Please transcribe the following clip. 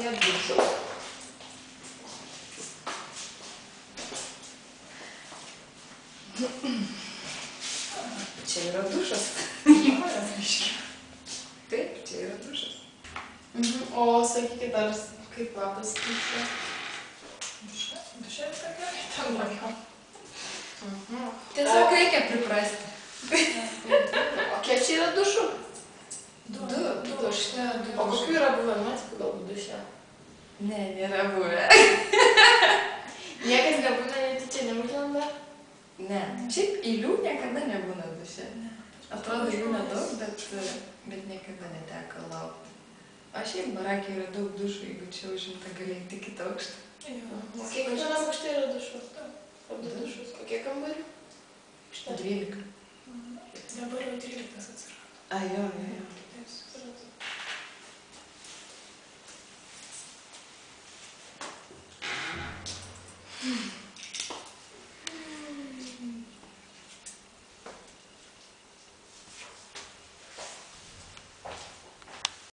apie dušus. Čia yra dušas. Įmonės biškį. Taip, čia yra dušas. O sakykit, ar kaip kvapas duše? Duše viską gerai, ten blogiau. Tiesiog reikia priprasti. O kiek čia yra dušų? Du. Duše. O kokių yra buvę nuotikų galbūt duše? Ne, nėra buvę. Niekas nebūna netyčia neužlenda? Ne. Šiaip eilių niekada nebūna duše. Atrodo jų nedaug, bet niekada neteko laukti. O šiaip barakė yra daug dušų, jeigu čia užimta galėjai tik kitą aukštą. O kiek vienam aukšte yra dušų? Ar du dušus? O kiek kambarių? 12. Dabar jau 13 atsirado. A, jo.